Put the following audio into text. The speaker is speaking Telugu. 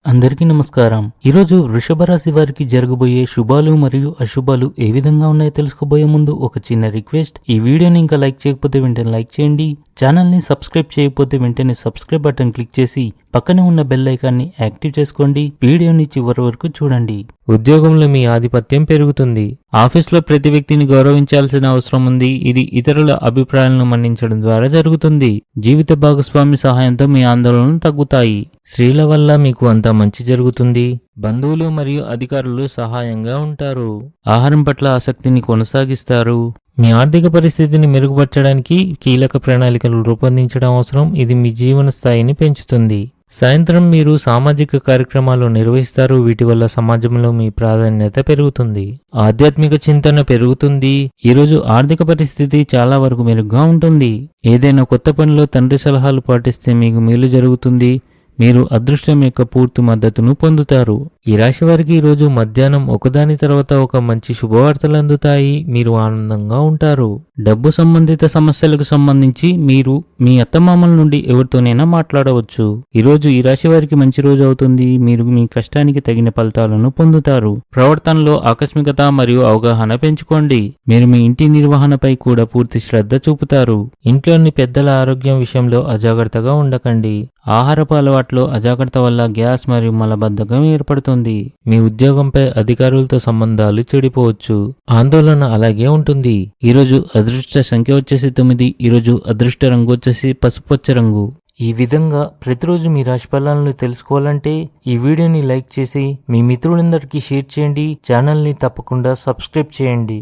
అందరికీ నమస్కారం. ఈరోజు వృషభ రాశి వారికి జరగబోయే శుభాలు మరియు అశుభాలు ఏ విధంగా ఉన్నాయో తెలుసుకోబోయే ముందు ఒక చిన్న రిక్వెస్ట్. ఈ వీడియోని ఇంకా లైక్ చేయకపోతే వెంటనే లైక్ చేయండి. ఛానల్ని సబ్స్క్రైబ్ చేయకపోతే వెంటనే సబ్స్క్రైబ్ బటన్ క్లిక్ చేసి పక్కనే ఉన్న బెల్ ఐకాన్ని యాక్టివ్ చేసుకోండి. వీడియోని చివరి వరకు చూడండి. ఉద్యోగంలో మీ ఆధిపత్యం పెరుగుతుంది. ఆఫీస్లో ప్రతి వ్యక్తిని గౌరవించాల్సిన అవసరం ఉంది. ఇది ఇతరుల అభిప్రాయాలను మన్నించడం ద్వారా జరుగుతుంది. జీవిత భాగస్వామి సహాయంతో మీ ఆందోళనలు తగ్గుతాయి. స్త్రీల వల్ల మీకు అంతా మంచి జరుగుతుంది. బంధువులు మరియు అధికారులు సహాయంగా ఉంటారు. ఆహారం పట్ల ఆసక్తిని కొనసాగిస్తారు. మీ ఆర్థిక పరిస్థితిని మెరుగుపరచడానికి కీలక ప్రణాళికలు రూపొందించడం అవసరం. ఇది మీ జీవన స్థాయిని పెంచుతుంది. సాయంత్రం మీరు సామాజిక కార్యక్రమాలు నిర్వహిస్తారు. వీటి వల్ల సమాజంలో మీ ప్రాధాన్యత పెరుగుతుంది. ఆధ్యాత్మిక చింతన పెరుగుతుంది. ఈరోజు ఆర్థిక పరిస్థితి చాలా వరకు మెరుగ్గా ఉంటుంది. ఏదైనా కొత్త పనిలో తండ్రి సలహాలు పాటిస్తే మీకు మేలు జరుగుతుంది. మీరు అదృష్టం యొక్క పూర్తి మద్దతును పొందుతారు. ఈ రాశి వారికి ఈరోజు మధ్యాహ్నం ఒకదాని తర్వాత ఒక మంచి శుభవార్తలు అందుతాయి. మీరు ఆనందంగా ఉంటారు. డబ్బు సంబంధిత సమస్యలకు సంబంధించి మీరు మీ అత్తమామల నుండి ఎవరితోనైనా మాట్లాడవచ్చు. ఈరోజు ఈ రాశి వారికి మంచి రోజు అవుతుంది. మీరు మీ కష్టానికి తగిన ఫలితాలను పొందుతారు. ప్రవర్తనలో ఆకస్మికత మరియు అవగాహన పెంచుకోండి. మీరు మీ ఇంటి నిర్వహణపై కూడా పూర్తి శ్రద్ధ చూపుతారు. ఇంట్లోని పెద్దల ఆరోగ్యం విషయంలో అజాగ్రత్తగా ఉండకండి. ఆహారపు అలవాట్లో అజాగ్రత్త వల్ల గ్యాస్ మరియు మలబద్ధకం ఏర్పడుతుంది. మీ ఉద్యోగంపై అధికారులతో సంబంధాలు చెడిపోవచ్చు. ఆందోళన అలాగే ఉంటుంది. ఈరోజు అదృష్ట సంఖ్య వచ్చేసి 9. ఈరోజు అదృష్ట రంగు వచ్చేసి పసుపచ్చ రంగు. ఈ విధంగా ప్రతిరోజు మీ రాశి ఫలాలను తెలుసుకోవాలంటే ఈ వీడియోని లైక్ చేసి మీ మిత్రులందరికీ షేర్ చేయండి. ఛానల్ని తప్పకుండా సబ్స్క్రైబ్ చేయండి.